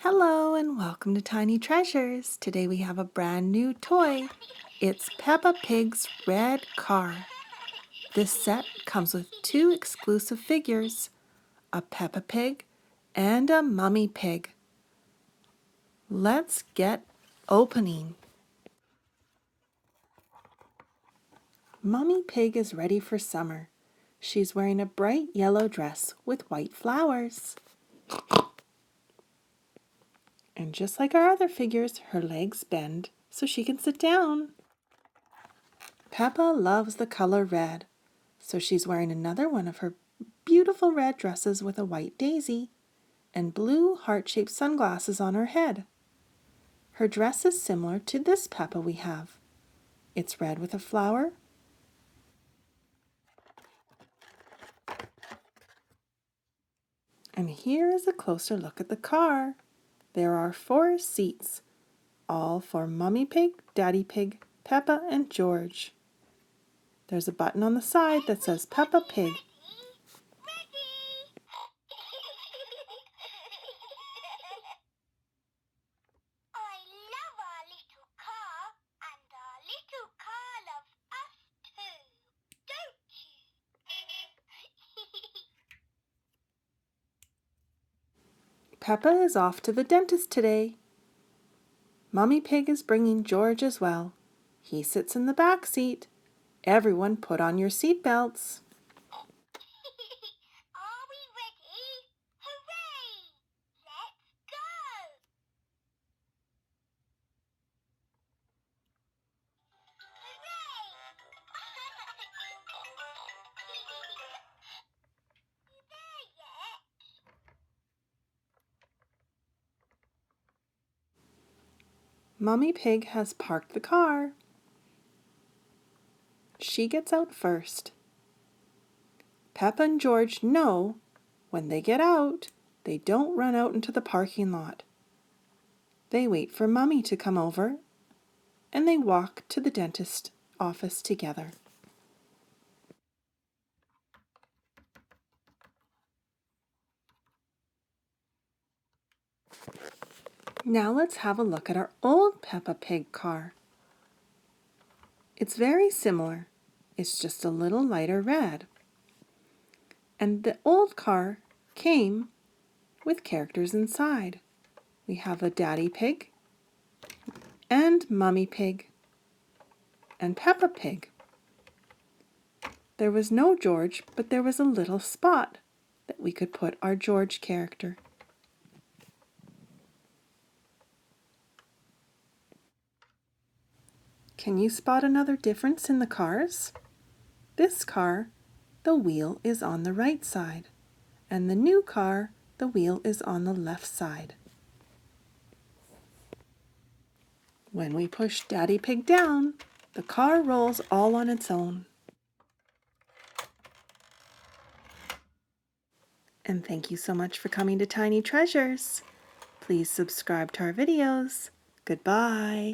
Hello and welcome to Tiny Treasures. Today we have a brand new toy. It's Peppa Pig's red car. This set comes with two exclusive figures, a Peppa Pig and a Mummy Pig. Let's get opening. Mummy Pig is ready for summer. She's wearing a bright yellow dress with white flowers. And just like our other figures, her legs bend so she can sit down. Peppa loves the color red, so she's wearing another one of her beautiful red dresses with a white daisy and blue heart-shaped sunglasses on her head. Her dress is similar to this Peppa we have. It's red with a flower. And here is a closer look at the car. There are 4 seats, all for Mummy Pig, Daddy Pig, Peppa, and George. There's a button on the side that says Peppa Pig. Peppa is off to the dentist today. Mummy Pig is bringing George as well. He sits in the back seat. Everyone put on your seat belts. Are we ready? Hooray! Let's go! Mummy Pig has parked the car. She gets out first. Peppa and George know when they get out, they don't run out into the parking lot. They wait for Mummy to come over and they walk to the dentist office together. Now let's have a look at our old Peppa Pig car. It's very similar. It's just a little lighter red. And the old car came with characters inside. We have a Daddy Pig and Mummy Pig and Peppa Pig. There was no George, but there was a little spot that we could put our George character. Can you spot another difference in the cars? This car, the wheel is on the right side, and the new car, the wheel is on the left side. When we push Daddy Pig down, the car rolls all on its own. And thank you so much for coming to Tiny Treasures. Please subscribe to our videos. Goodbye.